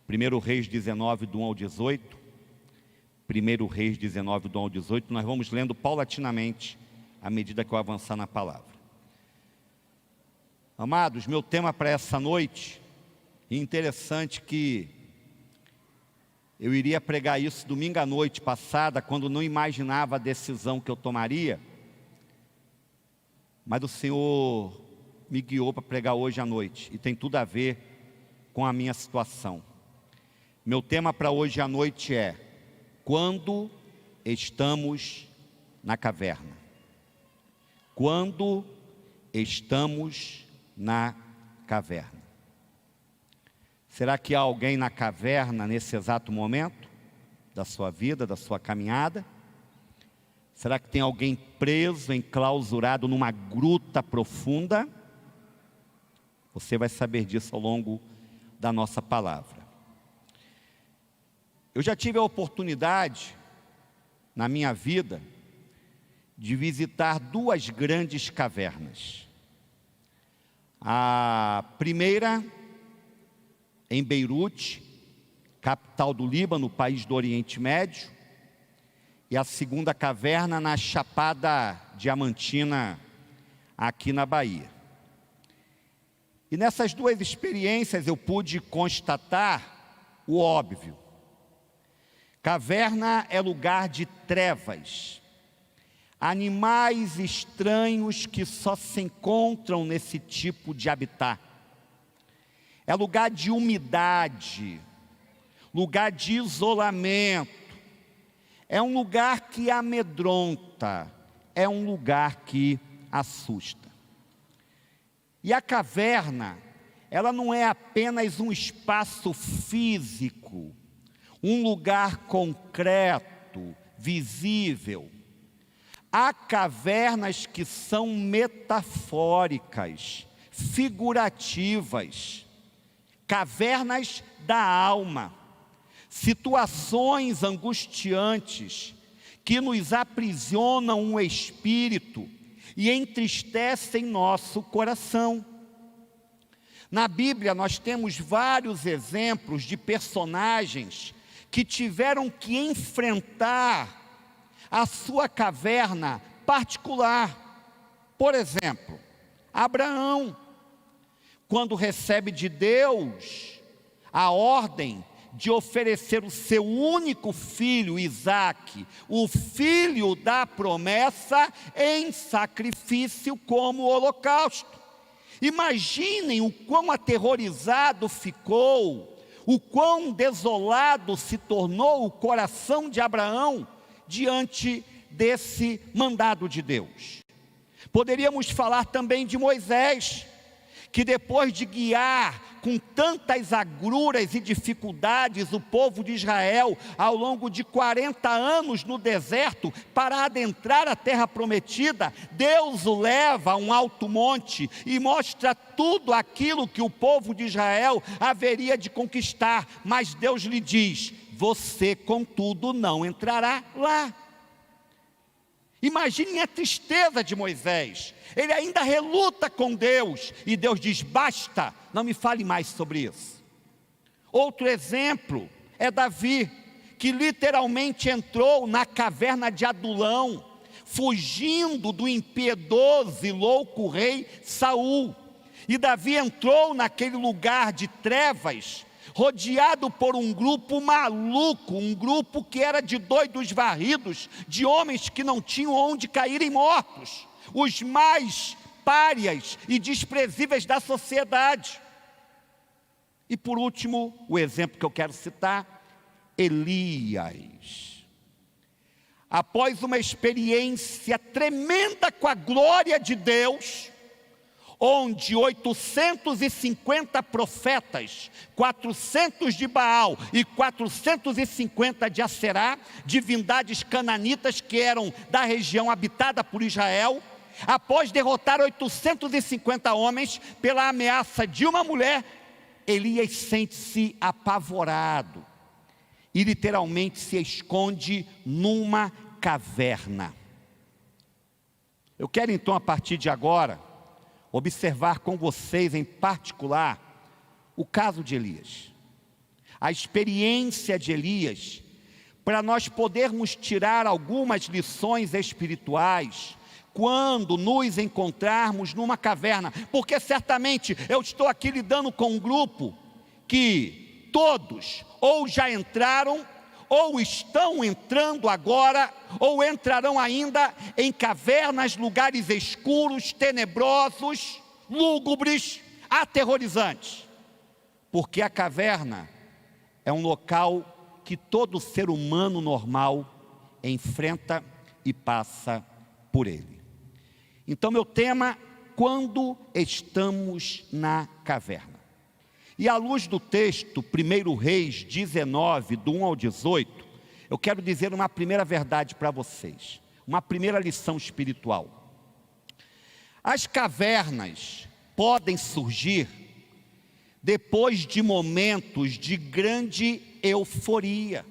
1 Reis 19, do 1 ao 18. 1 Reis 19, do 1 ao 18. Nós vamos lendo paulatinamente, à medida que eu avançar na palavra. Amados, meu tema para essa noite, e interessante que eu iria pregar isso domingo à noite passada, quando não imaginava a decisão que eu tomaria, mas o Senhor me guiou para pregar hoje à noite, e tem tudo a ver com a minha situação. Meu tema para hoje à noite é: quando estamos na caverna. Quando estamos na caverna. Será que há alguém na caverna nesse exato momento da sua vida, da sua caminhada? Será que tem alguém preso, enclausurado numa gruta profunda? Você vai saber disso ao longo da nossa palavra. Eu já tive a oportunidade, na minha vida, de visitar duas grandes cavernas. A primeira, em Beirute, capital do Líbano, país do Oriente Médio, e a segunda caverna na Chapada Diamantina, aqui na Bahia. E nessas duas experiências eu pude constatar o óbvio. Caverna é lugar de trevas. Animais estranhos que só se encontram nesse tipo de habitat. É lugar de umidade, lugar de isolamento. É um lugar que amedronta, é um lugar que assusta. E a caverna, ela não é apenas um espaço físico, um lugar concreto, visível. Há cavernas que são metafóricas, figurativas, cavernas da alma, situações angustiantes que nos aprisionam o espírito e entristecem nosso coração. Na Bíblia nós temos vários exemplos de personagens que tiveram que enfrentar a sua caverna particular. Por exemplo, Abraão, quando recebe de Deus a ordem de oferecer o seu único filho, Isaque, o filho da promessa, em sacrifício como holocausto. Imaginem o quão aterrorizado ficou, o quão desolado se tornou o coração de Abraão diante desse mandado de Deus. Poderíamos falar também de Moisés, que depois de guiar com tantas agruras e dificuldades o povo de Israel ao longo de 40 anos no deserto para adentrar a terra prometida, Deus o leva a um alto monte e mostra tudo aquilo que o povo de Israel haveria de conquistar, mas Deus lhe diz: você contudo não entrará lá. Imaginem a tristeza de Moisés. Ele ainda reluta com Deus e Deus diz: basta, não me fale mais sobre isso. Outro exemplo é Davi, que literalmente entrou na caverna de Adulão, fugindo do impiedoso e louco rei Saul. E Davi entrou naquele lugar de trevas, rodeado por um grupo maluco, um grupo que era de doidos varridos, de homens que não tinham onde caírem mortos, os mais párias e desprezíveis da sociedade. E por último, o exemplo que eu quero citar, Elias. Após uma experiência tremenda com a glória de Deus, onde 850 profetas, 400 de Baal e 450 de Aserá, divindades cananitas que eram da região habitada por Israel, após derrotar 850 homens pela ameaça de uma mulher, Elias sente-se apavorado e literalmente se esconde numa caverna. Eu quero então, a partir de agora, observar com vocês em particular o caso de Elias. a experiência de Elias, para nós podermos tirar algumas lições espirituais quando nos encontrarmos numa caverna, porque certamente eu estou aqui lidando com um grupo que todos ou já entraram, ou estão entrando agora, ou entrarão ainda em cavernas, lugares escuros, tenebrosos, lúgubres, aterrorizantes, porque a caverna é um local que todo ser humano normal enfrenta e passa por ele. Então meu tema, quando estamos na caverna. E à luz do texto, 1 Reis 19, do 1 ao 18, eu quero dizer uma primeira verdade para vocês, uma primeira lição espiritual. As cavernas podem surgir depois de momentos de grande euforia.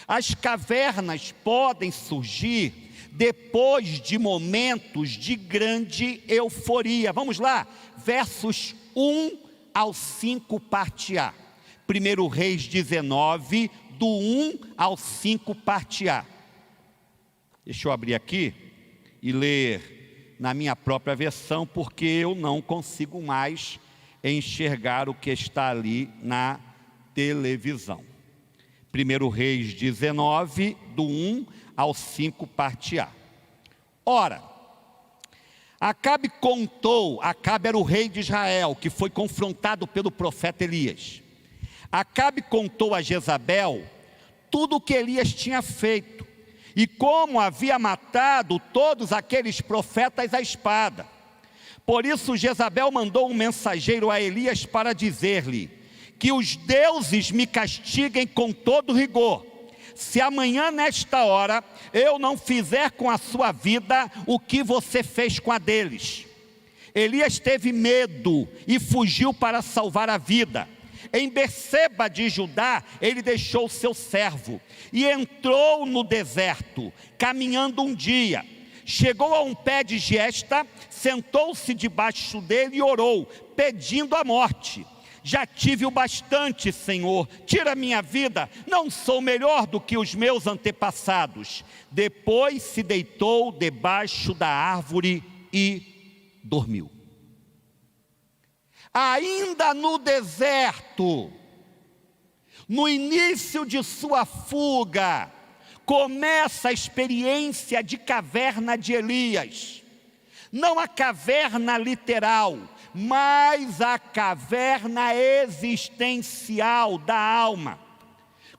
As cavernas podem surgir depois de momentos de grande euforia. Vamos lá, versos 1 ao 5, parte A. 1 Reis 19, do 1 ao 5, parte A. Deixa eu abrir aqui e ler na minha própria versão, porque eu não consigo mais enxergar o que está ali na televisão. 1 Reis 19, do 1 ao 5, parte A. Ora, Acabe era o rei de Israel, que foi confrontado pelo profeta Elias. Acabe contou a Jezabel tudo o que Elias tinha feito, e como havia matado todos aqueles profetas à espada. Por isso Jezabel mandou um mensageiro a Elias para dizer-lhe: que os deuses me castiguem com todo rigor, se amanhã nesta hora eu não fizer com a sua vida o que você fez com a deles. Elias teve medo e fugiu para salvar a vida. Em Berseba de Judá, ele deixou seu servo e entrou no deserto, caminhando um dia. Chegou a um pé de giesta, sentou-se debaixo dele e orou, pedindo a morte. Já tive o bastante, Senhor, tira minha vida, não sou melhor do que os meus antepassados. Depois se deitou debaixo da árvore e dormiu. Ainda no deserto, no início de sua fuga, começa a experiência de caverna de Elias. Não a caverna literal, mas a caverna existencial da alma.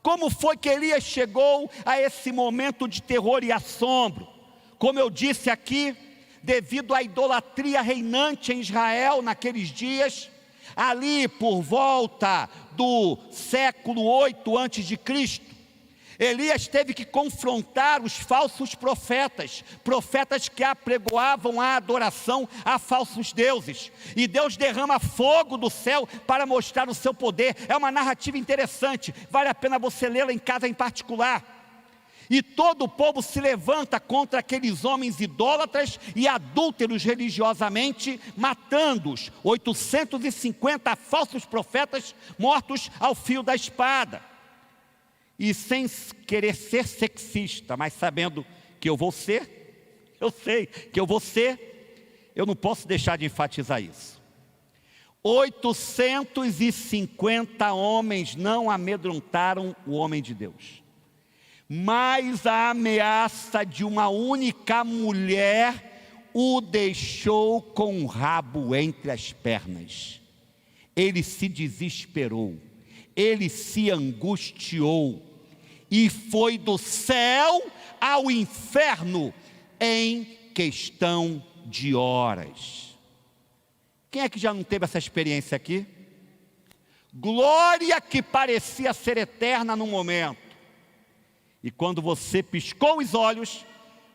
Como foi que Elias chegou a esse momento de terror e assombro? Como eu disse aqui, devido à idolatria reinante em Israel naqueles dias, ali por volta do século 8 a.C., Elias teve que confrontar os falsos profetas que apregoavam a adoração a falsos deuses, e Deus derrama fogo do céu para mostrar o seu poder. É uma narrativa interessante, vale a pena você lê-la em casa em particular. E todo o povo se levanta contra aqueles homens idólatras e adúlteros religiosamente, matando-os, 850 falsos profetas mortos ao fio da espada. E sem querer ser sexista, mas sabendo que eu sei que eu vou ser, eu não posso deixar de enfatizar isso. 850 homens não amedrontaram o homem de Deus, mas a ameaça de uma única mulher o deixou com o rabo entre as pernas. Ele se desesperou, ele se angustiou, e foi do céu ao inferno em questão de horas. Quem é que já não teve essa experiência aqui? Glória que parecia ser eterna no momento, e quando você piscou os olhos,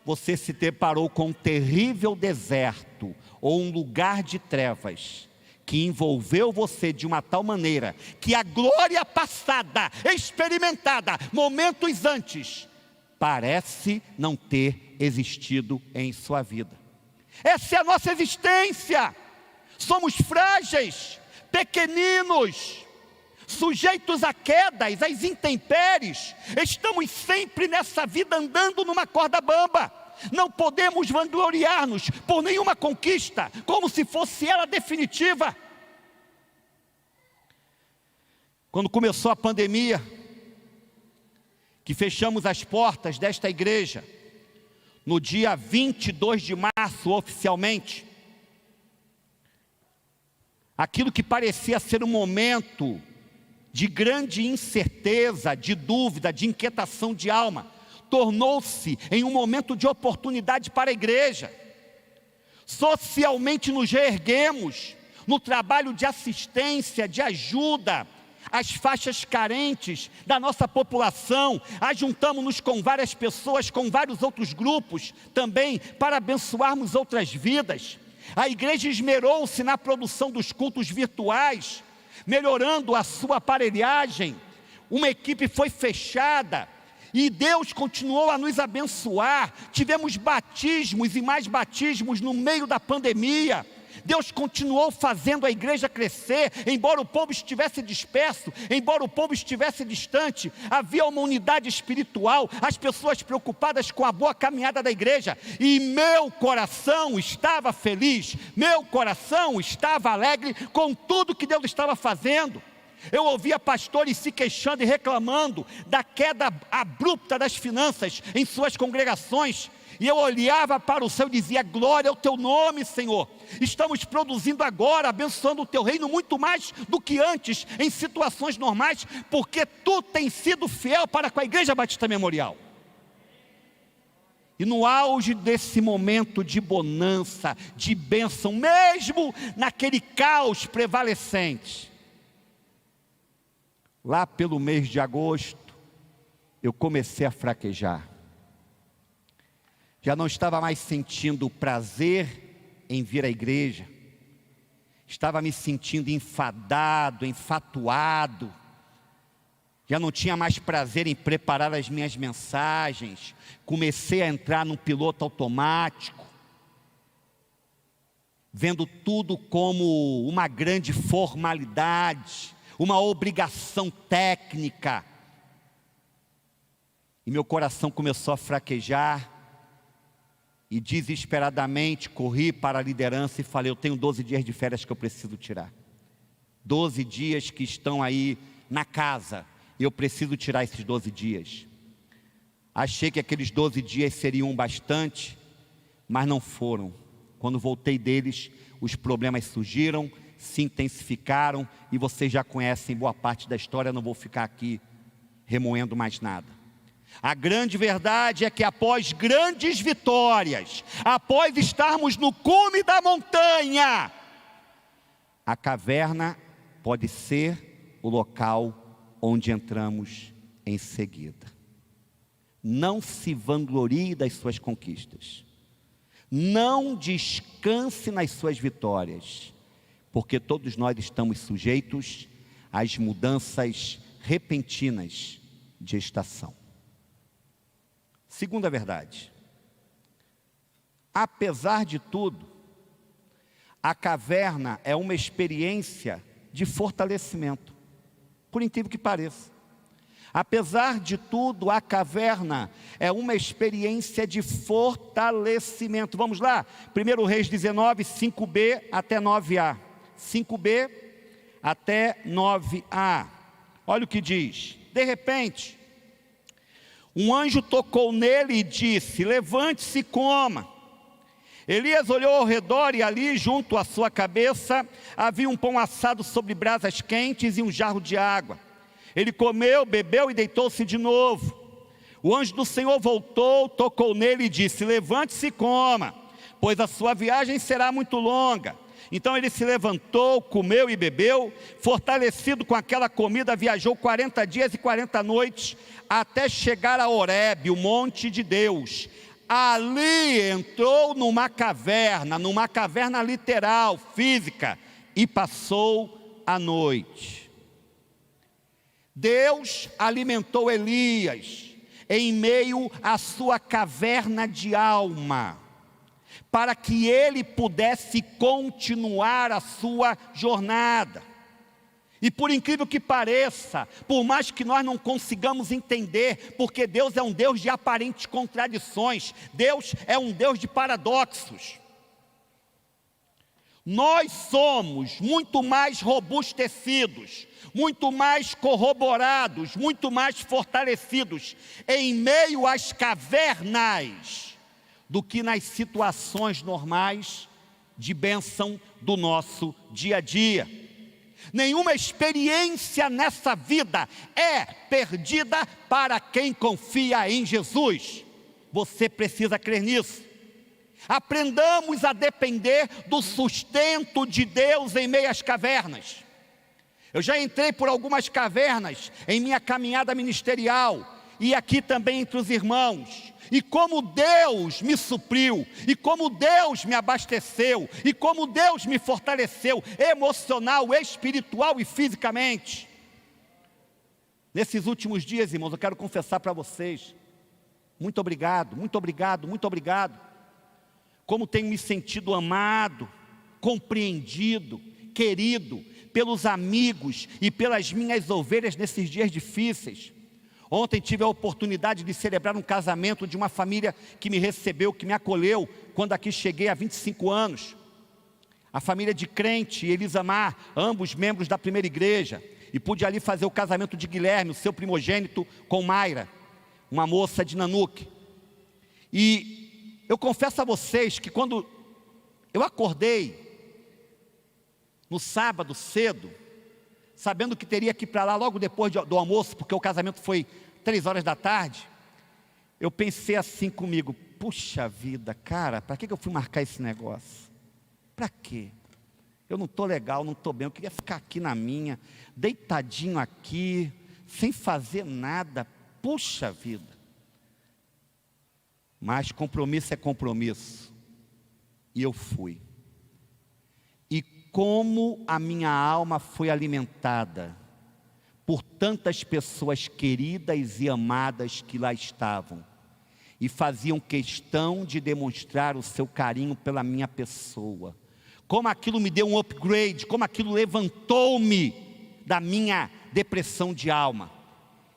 você se deparou com um terrível deserto, ou um lugar de trevas, que envolveu você de uma tal maneira, que a glória passada, experimentada, momentos antes, parece não ter existido em sua vida. Essa é a nossa existência. Somos frágeis, pequeninos, sujeitos a quedas, às intempéries. Estamos sempre nessa vida andando numa corda bamba. Não podemos vangloriar-nos por nenhuma conquista, como se fosse ela definitiva. Quando começou a pandemia, que fechamos as portas desta igreja, no dia 22 de março oficialmente, aquilo que parecia ser um momento de grande incerteza, de dúvida, de inquietação de alma, tornou-se em um momento de oportunidade para a igreja. Socialmente nos reerguemos no trabalho de assistência, de ajuda às faixas carentes da nossa população. Ajuntamos-nos com várias pessoas, com vários outros grupos também, para abençoarmos outras vidas. A igreja esmerou-se na produção dos cultos virtuais, melhorando a sua aparelhagem. Uma equipe foi fechada e Deus continuou a nos abençoar. Tivemos batismos e mais batismos no meio da pandemia. Deus continuou fazendo a igreja crescer, embora o povo estivesse disperso, embora o povo estivesse distante. Havia uma unidade espiritual, as pessoas preocupadas com a boa caminhada da igreja, e meu coração estava feliz, meu coração estava alegre com tudo que Deus estava fazendo. Eu ouvia pastores se queixando e reclamando da queda abrupta das finanças em suas congregações, e eu olhava para o céu e dizia: glória ao teu nome, Senhor. Estamos produzindo agora, abençoando o teu reino muito mais do que antes, em situações normais, porque tu tens sido fiel para com a Igreja Batista Memorial. E no auge desse momento de bonança, de bênção, mesmo naquele caos prevalecente, lá pelo mês de agosto, eu comecei a fraquejar. Já não estava mais sentindo prazer em vir à igreja, estava me sentindo enfadado, enfatuado, já não tinha mais prazer em preparar as minhas mensagens, comecei a entrar num piloto automático, vendo tudo como uma grande formalidade, uma obrigação técnica, e meu coração começou a fraquejar, e desesperadamente corri para a liderança e falei: eu tenho 12 dias de férias que eu preciso tirar. 12 dias que estão aí na casa, eu preciso tirar esses 12 dias. Achei que aqueles 12 dias seriam bastante, mas não foram. Quando voltei deles, os problemas surgiram, se intensificaram, e vocês já conhecem boa parte da história, não vou ficar aqui remoendo mais nada. A grande verdade é que após grandes vitórias, após estarmos no cume da montanha, a caverna pode ser o local onde entramos em seguida. Não se vanglorie das suas conquistas, não descanse nas suas vitórias, porque todos nós estamos sujeitos às mudanças repentinas de estação. Segunda verdade: apesar de tudo, a caverna é uma experiência de fortalecimento, por incrível que pareça. Apesar de tudo, a caverna é uma experiência de fortalecimento. Vamos lá, 1 Reis 19, 5b até 9a. 5b até 9a. Olha o que diz: de repente, um anjo tocou nele e disse: levante-se e coma. Elias olhou ao redor e ali, junto à sua cabeça, havia um pão assado sobre brasas quentes e um jarro de água. Ele comeu, bebeu e deitou-se de novo. O anjo do Senhor voltou, tocou nele e disse: levante-se e coma, pois a sua viagem será muito longa. Então ele se levantou, comeu e bebeu, fortalecido com aquela comida, viajou 40 dias e 40 noites, até chegar a Horebe, o monte de Deus. Ali entrou numa caverna literal, física, e passou a noite. Deus alimentou Elias em meio à sua caverna de alma, para que ele pudesse continuar a sua jornada. E por incrível que pareça, por mais que nós não consigamos entender, porque Deus é um Deus de aparentes contradições, Deus é um Deus de paradoxos. Nós somos muito mais robustecidos, muito mais corroborados, muito mais fortalecidos em meio às cavernas do que nas situações normais de bênção do nosso dia a dia. Nenhuma experiência nessa vida é perdida para quem confia em Jesus. Você precisa crer nisso. Aprendamos a depender do sustento de Deus em meio às cavernas. Eu já entrei por algumas cavernas em minha caminhada ministerial e aqui também entre os irmãos. E como Deus me supriu, e como Deus me abasteceu, e como Deus me fortaleceu emocional, espiritual e fisicamente. Nesses últimos dias, irmãos, eu quero confessar para vocês, muito obrigado, muito obrigado, muito obrigado. Como tenho me sentido amado, compreendido, querido pelos amigos e pelas minhas ovelhas nesses dias difíceis. Ontem tive a oportunidade de celebrar um casamento de uma família que me recebeu, que me acolheu, quando aqui cheguei há 25 anos. A família de Crente e Elisamar, ambos membros da primeira igreja. E pude ali fazer o casamento de Guilherme, o seu primogênito, com Mayra, uma moça de Nanuque. E eu confesso a vocês que quando eu acordei, no sábado cedo, sabendo que teria que ir para lá logo depois do almoço, porque o casamento foi 3 horas da tarde, eu pensei assim comigo, puxa vida, cara, para que eu fui marcar esse negócio? Para quê? Eu não estou legal, não estou bem, eu queria ficar aqui na minha, deitadinho aqui, sem fazer nada, puxa vida. Mas compromisso é compromisso, e eu fui. E como a minha alma foi alimentada por tantas pessoas queridas e amadas que lá estavam e faziam questão de demonstrar o seu carinho pela minha pessoa. Como aquilo me deu um upgrade, como aquilo levantou-me da minha depressão de alma.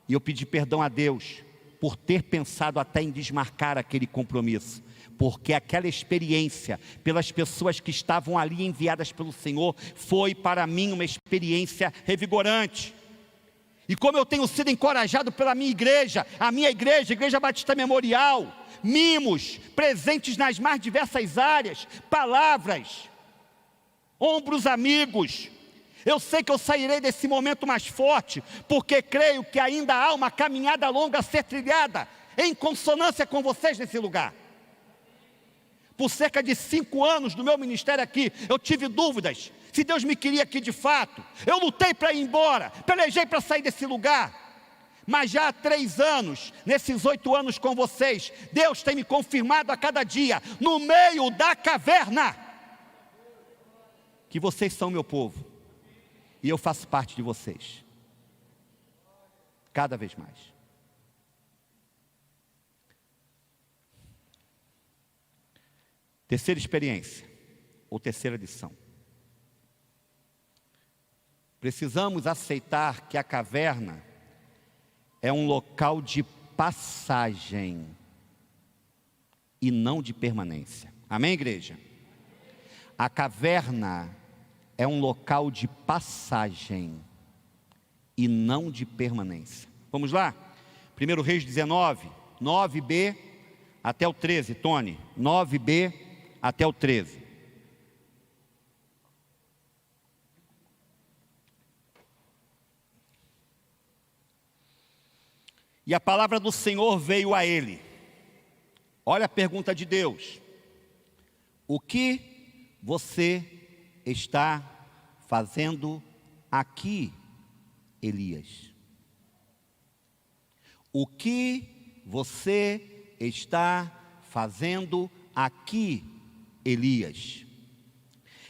E eu pedi perdão a Deus por ter pensado até em desmarcar aquele compromisso. Porque aquela experiência, pelas pessoas que estavam ali enviadas pelo Senhor, foi para mim uma experiência revigorante. E como eu tenho sido encorajado pela minha igreja, a Igreja Batista Memorial, mimos, presentes nas mais diversas áreas, palavras, ombros amigos, eu sei que eu sairei desse momento mais forte, porque creio que ainda há uma caminhada longa a ser trilhada, em consonância com vocês nesse lugar. Por cerca de 5 anos do meu ministério aqui, eu tive dúvidas se Deus me queria aqui de fato. Eu lutei para ir embora, pelejei para sair desse lugar. Mas já há 3 anos, nesses 8 anos com vocês, Deus tem me confirmado a cada dia, no meio da caverna, que vocês são meu povo. E eu faço parte de vocês. Cada vez mais. Terceira experiência, ou terceira lição. Precisamos aceitar que a caverna é um local de passagem e não de permanência. Amém, igreja? A caverna é um local de passagem e não de permanência. Vamos lá? 1 Reis 19, 9b até o 13, Tony. 9b até o 13. E a palavra do Senhor veio a ele. Olha a pergunta de Deus. O que você está fazendo aqui, Elias? O que você está fazendo aqui, Elias?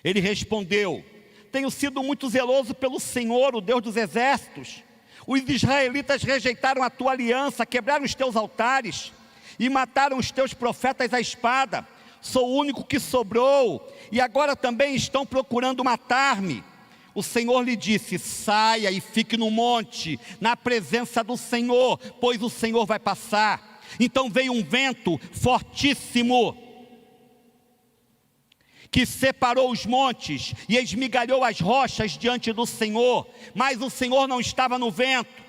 Ele respondeu: tenho sido muito zeloso pelo Senhor, o Deus dos exércitos. Os israelitas rejeitaram a tua aliança, quebraram os teus altares e mataram os teus profetas à espada. Sou o único que sobrou e agora também estão procurando matar-me. o Senhor lhe disse: saia e fique no monte, na presença do Senhor, pois o Senhor vai passar. Então veio um vento fortíssimo, que separou os montes e esmigalhou as rochas diante do Senhor, mas o Senhor não estava no vento.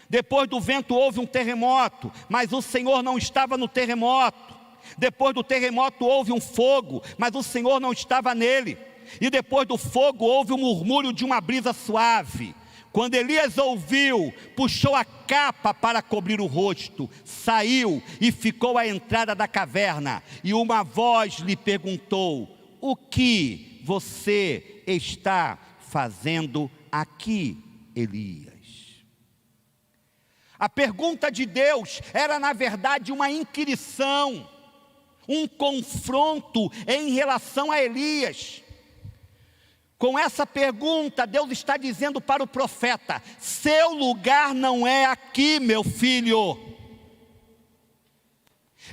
Depois do vento houve um terremoto, mas o Senhor não estava no terremoto. Depois do terremoto houve um fogo, mas o Senhor não estava nele. E depois do fogo houve um murmúrio de uma brisa suave. Quando Elias ouviu, puxou a capa para cobrir o rosto, saiu e ficou à entrada da caverna. E uma voz lhe perguntou: o que você está fazendo aqui, Elias? A pergunta de Deus era, na verdade, uma inquirição, um confronto em relação a Elias. Com essa pergunta, Deus está dizendo para o profeta: seu lugar não é aqui, meu filho.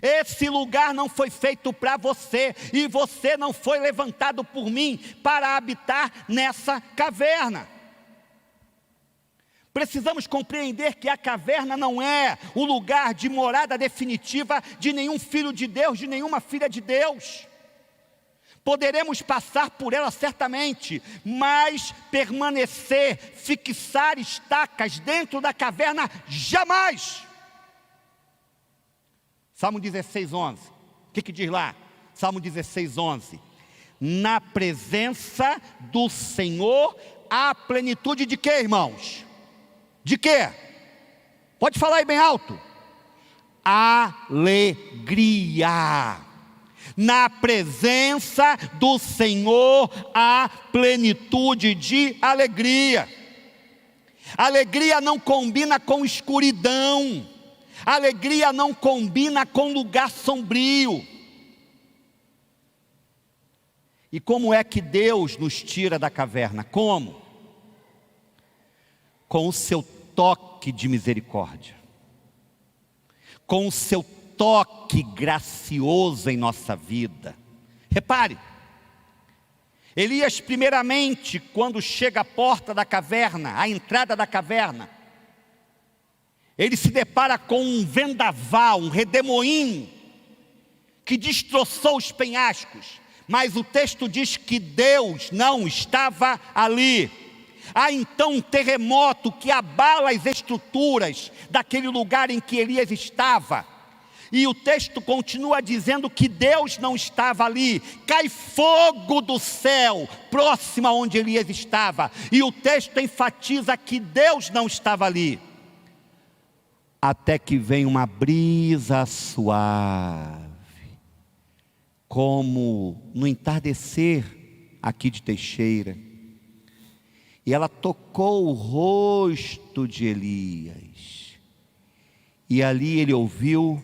Esse lugar não foi feito para você, e você não foi levantado por mim para habitar nessa caverna. Precisamos compreender que a caverna não é o lugar de morada definitiva de nenhum filho de Deus, de nenhuma filha de Deus. Poderemos passar por ela certamente, mas permanecer, fixar estacas dentro da caverna, jamais. Salmo 16:11, o que diz lá? Salmo 16:11, na presença do Senhor há plenitude de quê, irmãos? De quê? Pode falar aí bem alto. Alegria. Na presença do Senhor há plenitude de alegria. Alegria não combina com escuridão. Alegria não combina com lugar sombrio. E como é que Deus nos tira da caverna? Como? Com o seu toque de misericórdia, com o seu toque gracioso em nossa vida. Repare, Elias primeiramente, quando chega à porta da caverna, à entrada da caverna, ele se depara com um vendaval, um redemoinho, que destroçou os penhascos, mas o texto diz que Deus não estava ali. Há então um terremoto que abala as estruturas daquele lugar em que Elias estava. E o texto continua dizendo que Deus não estava ali. Cai fogo do céu, próximo a onde Elias estava. E o texto enfatiza que Deus não estava ali. Até que vem uma brisa suave, como no entardecer aqui de Teixeira. E ela tocou o rosto de Elias. E ali ele ouviu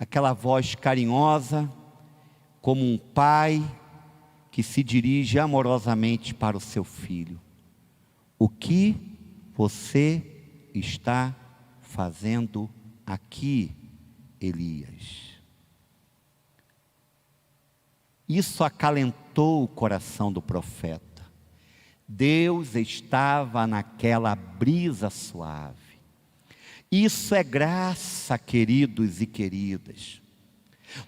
aquela voz carinhosa, como um pai que se dirige amorosamente para o seu filho. O que você está fazendo aqui, Elias? Isso acalentou o coração do profeta. Deus estava naquela brisa suave. Isso é graça, queridos e queridas.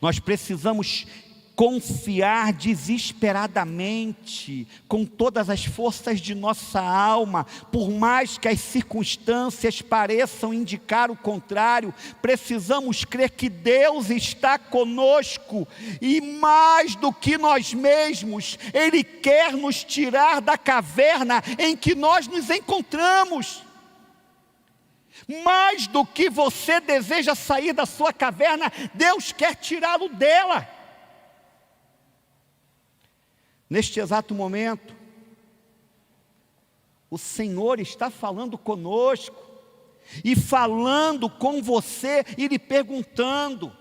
Nós precisamos confiar desesperadamente, com todas as forças de nossa alma, por mais que as circunstâncias pareçam indicar o contrário. Precisamos crer que Deus está conosco, e mais do que nós mesmos, Ele quer nos tirar da caverna em que nós nos encontramos. Mais do que você deseja sair da sua caverna, Deus quer tirá-lo dela. Neste exato momento, o Senhor está falando conosco, e falando com você, e lhe perguntando: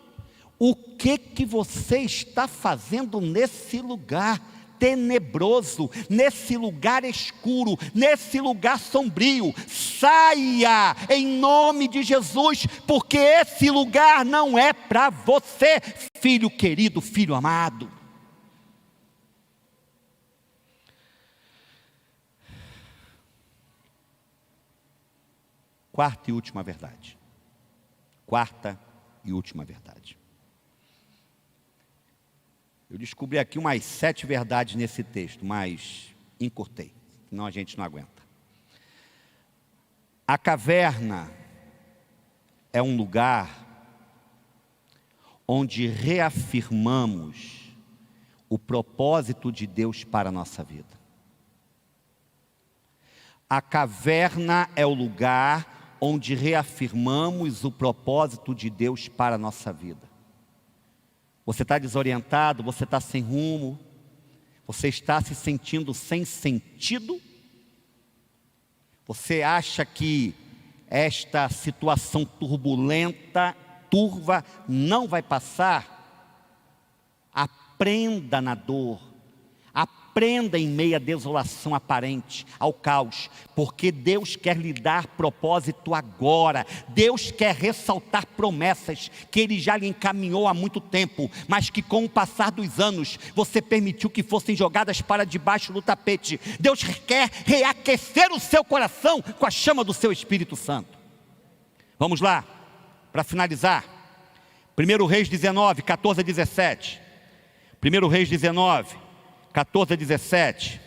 o que você está fazendo nesse lugar tenebroso, nesse lugar escuro, nesse lugar sombrio? Saia em nome de Jesus, porque esse lugar não é para você, filho querido, filho amado. Quarta e última verdade. Quarta e última verdade. Eu descobri aqui umas 7 verdades nesse texto, mas encurtei, senão a gente não aguenta. A caverna é um lugar onde reafirmamos o propósito de Deus para a nossa vida. A caverna é o lugar onde reafirmamos o propósito de Deus para a nossa vida. Você está desorientado, você está sem rumo, você está se sentindo sem sentido? Você acha que esta situação turbulenta, turva, não vai passar? Aprenda na dor, aprenda em meio à desolação aparente, ao caos, porque Deus quer lhe dar propósito agora. Deus quer ressaltar promessas que Ele já lhe encaminhou há muito tempo, mas que com o passar dos anos, você permitiu que fossem jogadas para debaixo do tapete. Deus quer reaquecer o seu coração com a chama do seu Espírito Santo. Vamos lá, para finalizar. 1 Reis 19, 14 a 17. 1 Reis 19, 14 a 17.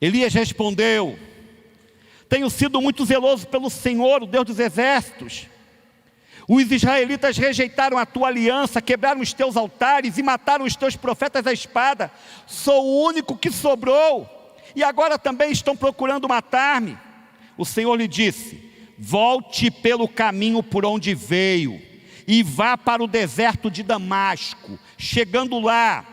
Elias respondeu: tenho sido muito zeloso pelo Senhor, o Deus dos exércitos. Os israelitas rejeitaram a tua aliança, quebraram os teus altares e mataram os teus profetas à espada. Sou o único que sobrou, e agora também estão procurando matar-me. O Senhor lhe disse: volte pelo caminho por onde veio e vá para o deserto de Damasco. Chegando lá,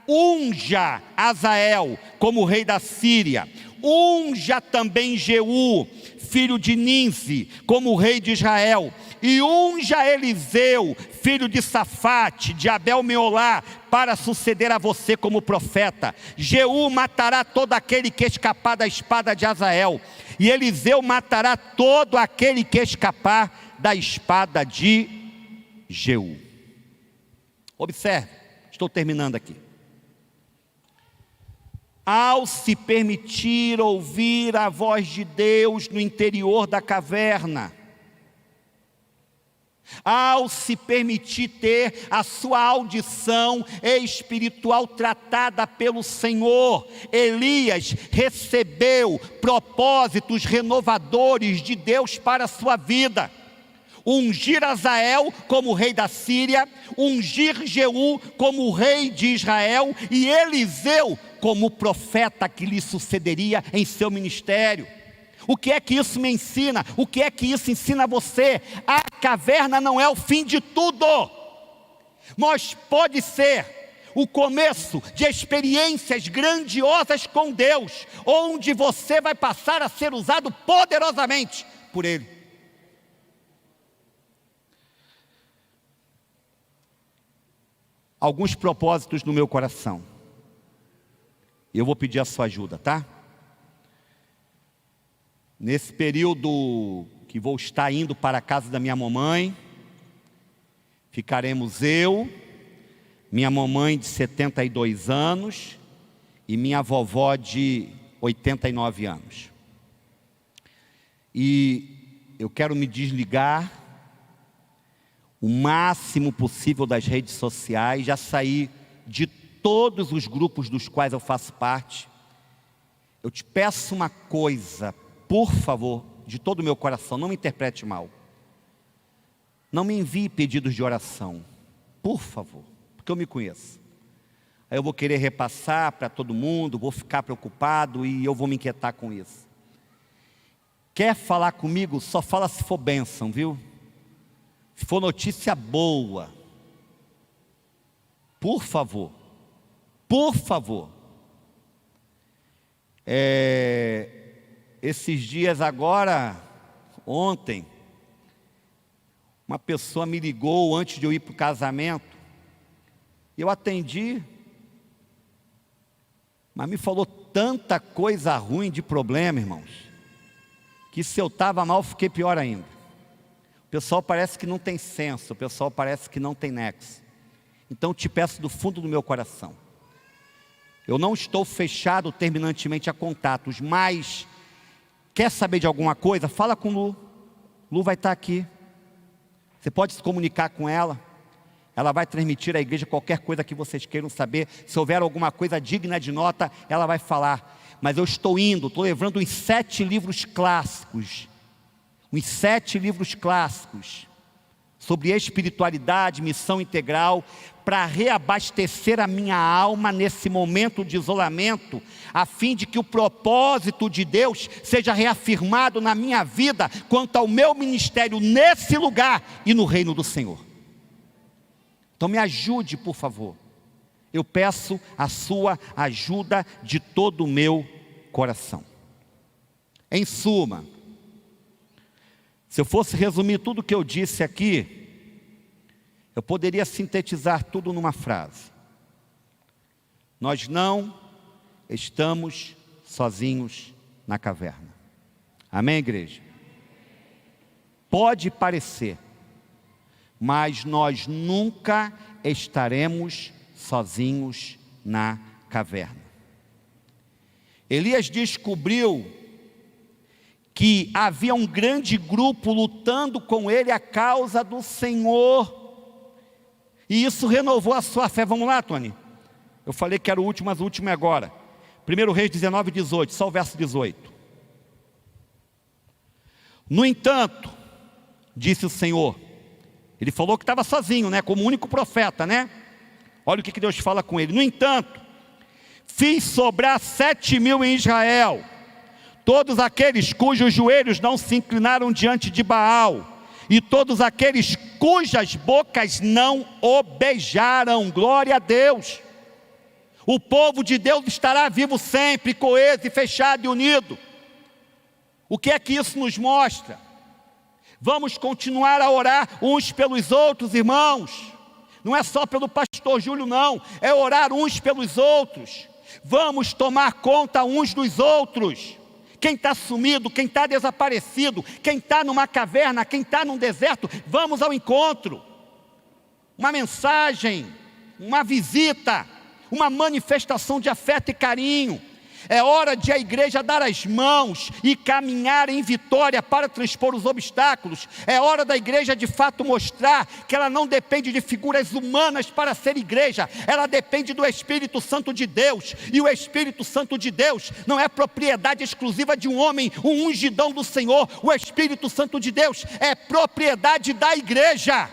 unja Azael como rei da Síria, unja também Jeú, filho de Ninzi, como rei de Israel, e unja Eliseu, filho de Safate, de Abel-Meolá, para suceder a você como profeta. Jeú matará todo aquele que escapar da espada de Azael, e Eliseu matará todo aquele que escapar da espada de Jeú. Observe, estou terminando aqui. Ao se permitir ouvir a voz de Deus no interior da caverna, ao se permitir ter a sua audição espiritual tratada pelo Senhor, Elias recebeu propósitos renovadores de Deus para a sua vida. Ungir Azael como rei da Síria, ungir Jeú como rei de Israel e Eliseu como profeta que lhe sucederia em seu ministério. O que é que isso me ensina? O que é que isso ensina a você? A caverna não é o fim de tudo, mas pode ser o começo de experiências grandiosas com Deus, onde você vai passar a ser usado poderosamente por Ele. Alguns propósitos no meu coração. Eu vou pedir a sua ajuda, tá? Nesse período que vou estar indo para a casa da minha mamãe, ficaremos eu, minha mamãe de 72 anos e minha vovó de 89 anos. E eu quero me desligar o máximo possível das redes sociais, já saí de todos os grupos dos quais eu faço parte. Eu te peço uma coisa, por favor, de todo o meu coração, não me interprete mal. Não me envie pedidos de oração, por favor, porque eu me conheço. Aí eu vou querer repassar para todo mundo, vou ficar preocupado e eu vou me inquietar com isso. Quer falar comigo? Só fala se for bênção, viu? Se for notícia boa, por favor, por favor. Esses dias agora, ontem, uma pessoa me ligou antes de eu ir para o casamento, eu atendi, mas me falou tanta coisa ruim de problema, irmãos, que se eu estava mal, fiquei pior ainda. O pessoal parece que não tem senso, o pessoal parece que não tem nexo. Então te peço do fundo do meu coração, eu não estou fechado terminantemente a contatos, mas Quer saber de alguma coisa? Fala com Lu. Lu vai estar aqui. Você pode se comunicar com ela. Ela vai transmitir à igreja qualquer coisa que vocês queiram saber. Se houver alguma coisa digna de nota, ela vai falar. Mas eu estou levando os 7 livros clássicos. Os 7 livros clássicos sobre espiritualidade, missão integral, para reabastecer a minha alma nesse momento de isolamento, a fim de que o propósito de Deus seja reafirmado na minha vida, quanto ao meu ministério nesse lugar e no reino do Senhor. Então me ajude, por favor. Eu peço a sua ajuda de todo o meu coração. Em suma, se eu fosse resumir tudo o que eu disse aqui, eu poderia sintetizar tudo numa frase: nós não estamos sozinhos na caverna. Amém, igreja? Pode parecer, mas nós nunca estaremos sozinhos na caverna. Elias descobriu que havia um grande grupo lutando com ele a causa do Senhor, e isso renovou a sua fé. Vamos lá, Tony? Eu falei que era o último, mas o último é agora. 1 Reis 19, 18, só o verso 18. No entanto, disse o Senhor, ele falou que estava sozinho, né, como único profeta, né? Olha o que Deus fala com ele. No entanto, fiz sobrar 7.000 em Israel, todos aqueles cujos joelhos não se inclinaram diante de Baal, e todos aqueles cujas bocas não o beijaram. Glória a Deus. O povo de Deus estará vivo sempre, coeso e fechado e unido. O que é que isso nos mostra? Vamos continuar a orar uns pelos outros, irmãos. Não é só pelo pastor Júlio, não. É orar uns pelos outros. Vamos tomar conta uns dos outros. Quem está sumido, quem está desaparecido, quem está numa caverna, quem está num deserto, vamos ao encontro. Uma mensagem, uma visita, uma manifestação de afeto e carinho. É hora de a igreja dar as mãos e caminhar em vitória para transpor os obstáculos. É hora da igreja de fato mostrar que ela não depende de figuras humanas para ser igreja. Ela depende do Espírito Santo de Deus. E o Espírito Santo de Deus não é propriedade exclusiva de um homem, um ungidão do Senhor. O Espírito Santo de Deus é propriedade da igreja,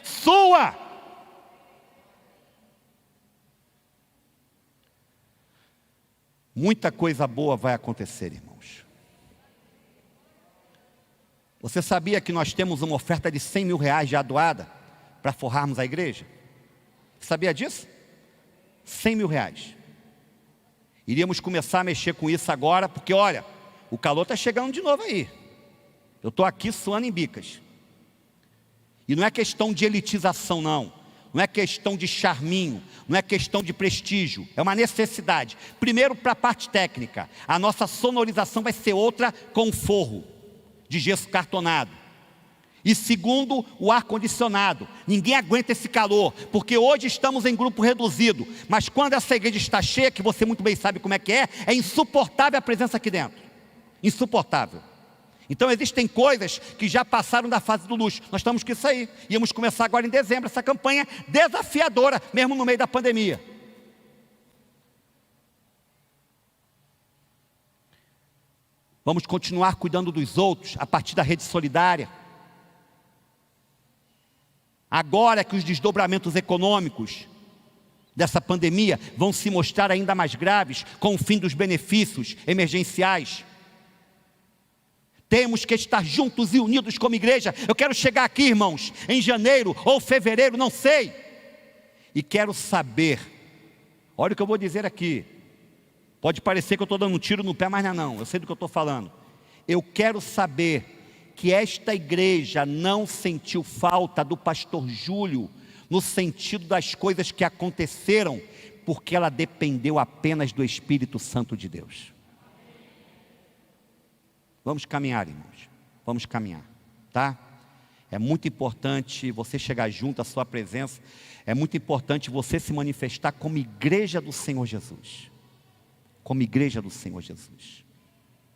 sua. Muita coisa boa vai acontecer, irmãos. Você sabia que nós temos uma oferta de 100 mil reais já doada para forrarmos a igreja? Sabia disso? 100 mil reais. Iríamos começar a mexer com isso agora, porque olha, o calor está chegando de novo aí. Eu estou aqui suando em bicas. E não é questão de elitização, não. Não é questão de charminho, não é questão de prestígio, é uma necessidade. Primeiro, para a parte técnica, a nossa sonorização vai ser outra com forro de gesso cartonado. E segundo, o ar-condicionado. Ninguém aguenta esse calor, porque hoje estamos em grupo reduzido, mas quando essa igreja está cheia, que você muito bem sabe como é insuportável a presença aqui dentro. Insuportável. Então existem coisas que já passaram da fase do luxo. Nós estamos com isso aí. Íamos começar agora em dezembro, essa campanha desafiadora, mesmo no meio da pandemia. Vamos continuar cuidando dos outros a partir da rede solidária. Agora que os desdobramentos econômicos dessa pandemia vão se mostrar ainda mais graves com o fim dos benefícios emergenciais. Temos que estar juntos e unidos como igreja. Eu quero chegar aqui, irmãos, em janeiro ou fevereiro, não sei. E quero saber, olha o que eu vou dizer aqui. Pode parecer que eu estou dando um tiro no pé, mas não, eu sei do que eu estou falando. Eu quero saber que esta igreja não sentiu falta do pastor Júlio, no sentido das coisas que aconteceram, porque ela dependeu apenas do Espírito Santo de Deus. Vamos caminhar, irmãos, vamos caminhar, tá? É muito importante você chegar junto à sua presença, é muito importante você se manifestar como igreja do Senhor Jesus, como igreja do Senhor Jesus.